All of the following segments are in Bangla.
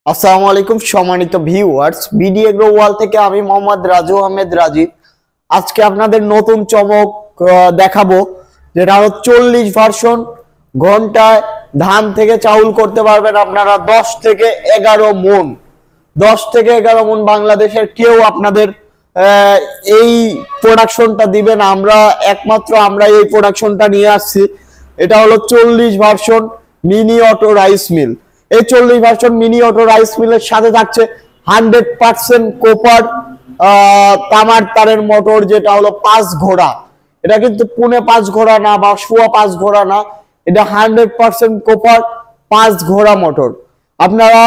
আসসালামু আলাইকুম সম্মানিত ভিউয়ার্স, বিডি এগ্রো ওয়াল থেকে আমি মোহাম্মদ রাজু আহমেদ রাজীব। আজকে আপনাদের নতুন চমক দেখাবো, যেটা হলো 40 ভার্সন। ঘন্টায় ধান থেকে চাউল করতে পারবেন আপনারা 10 থেকে 11 মণ। 10 থেকে 11 মণ বাংলাদেশের কেউ আপনাদের এই প্রোডাকশনটা দিবেন। একমাত্র আমরা এই প্রোডাকশনটা নিয়ে আসছি। এটা হলো 40 version mini auto rice mill. এই 40 ভার্সন মিনি অটো রাইস মিলের সাথে থাকছে 100% কোপার তামার তারের মোটর, যেটা হলো 5 ঘোড়া। এটা কিন্তু পুনে 5 ঘোড়া না বা সোয়া 5 ঘোড়া না, এটা 100% কোপার 5 ঘোড়া মোটর। আপনারা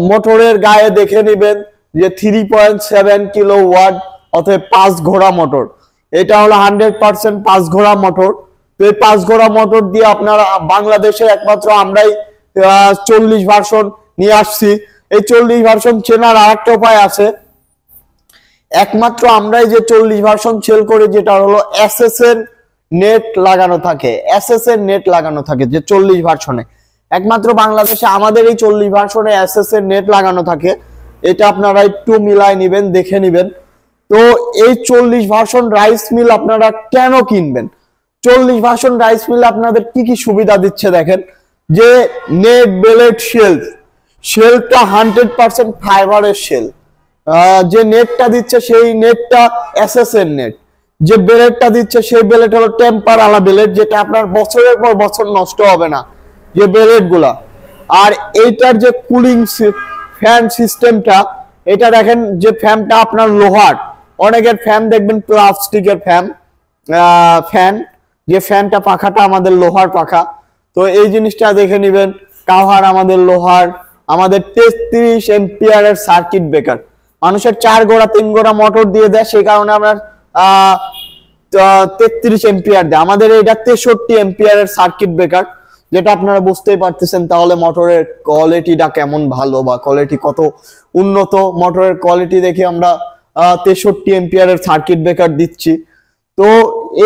মোটরের গায়ে দেখে নেবেন যে 3.7 কিলোওয়াট অথবা 5 ঘোড়া মোটর। এটা হলো 100% 5 ঘোড়া মোটর। তো এই 5 ঘোড়া মোটর দিয়ে আপনারা বাংলাদেশে একমাত্র আমরাই 40 ভার্সন নিয়ে আসছি। এই 40 ভার্সন চেনার আরেকটা উপায় আছে। একমাত্র আমরাই যে 40 ভার্সন সেল করি, যেটা হলো এসএস এর নেট লাগানো থাকে। এসএস এর নেট লাগানো থাকে যে 40 ভার্সনে, একমাত্র বাংলাদেশে আমাদের এই 40 ভার্সনে এসএস এর নেট লাগানো থাকে। এটা আপনারা একটু মিলাই নেবেন, দেখে নেবেন। তো এই 40 ভার্সন রাইস মিল আপনারা কেন কিনবেন? 40 ভার্সন রাইস মিল আপনাদের কি কি সুবিধা দিচ্ছে দেখেন। যে নেট বেলেট শেলটা 100% ফাইবারের শেল। যে নেটটা দিচ্ছে সেই নেটটা এসএস এর নেট। যে বেলেটটা দিচ্ছে সেই বেলেট হলো টেম্পার আলা বেলেট, যেটা আপনার বছরের পর বছর নষ্ট হবে না যে বেলেট গুলা। আর এইটার যে কুলিং ফ্যান সিস্টেমটা, এটা দেখেন যে ফ্যানটা আপনার লোহার। অনেকের ফ্যান দেখবেন প্লাস্টিকের ফ্যান, যে ফ্যানটা পাখাটা আমাদের লোহার পাখা। তো এই জিনিসটা দেখে নেবেন। কাভার আমাদের লোহার। আমাদের 33 এম্পিয়ারের সার্কিট ব্রেকার। মানুষের 4 গোড়া 3 গোড়া মোটর দিয়ে দেয়, সেই কারণে আমরা 33 এম্পিয়ার দেয়। আমাদের এটা 63 এম্পিয়ারের সার্কিট ব্রেকার, যেটা আপনারা বুঝতেই পারতেছেন। তাহলে মোটরের কোয়ালিটিটা কেমন ভালো বা কোয়ালিটি কত উন্নত। মোটরের কোয়ালিটি দেখে আমরা 63 এম্পিয়ারের সার্কিট ব্রেকার দিচ্ছি। তো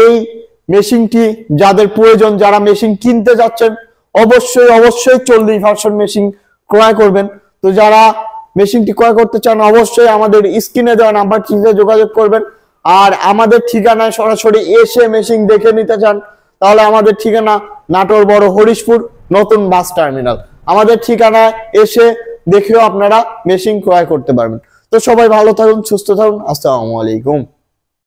এই মেশিনটি যাদের প্রয়োজন, যারা মেশিন কিনতে যাচ্ছেন, অবশ্যই 40 ভার্সন মেশিন ক্রয় করবেন। তো যারা মেশিনটি ক্রয় করতে চান, অবশ্যই আমাদের স্ক্রিনে দেওয়া নাম্বারটিতে যোগাযোগ করবেন। আর আমাদের ঠিকানায় সরাসরি এসে মেশিন দেখে নিতে চান, তাহলে আমাদের ঠিকানা নাটোর বড় হরিশপুর নতুন বাস টার্মিনাল। আমাদের ঠিকানায় এসে দেখেও আপনারা মেশিন ক্রয় করতে পারবেন। তো সবাই ভালো থাকুন, সুস্থ থাকুন। আসসালামু আলাইকুম।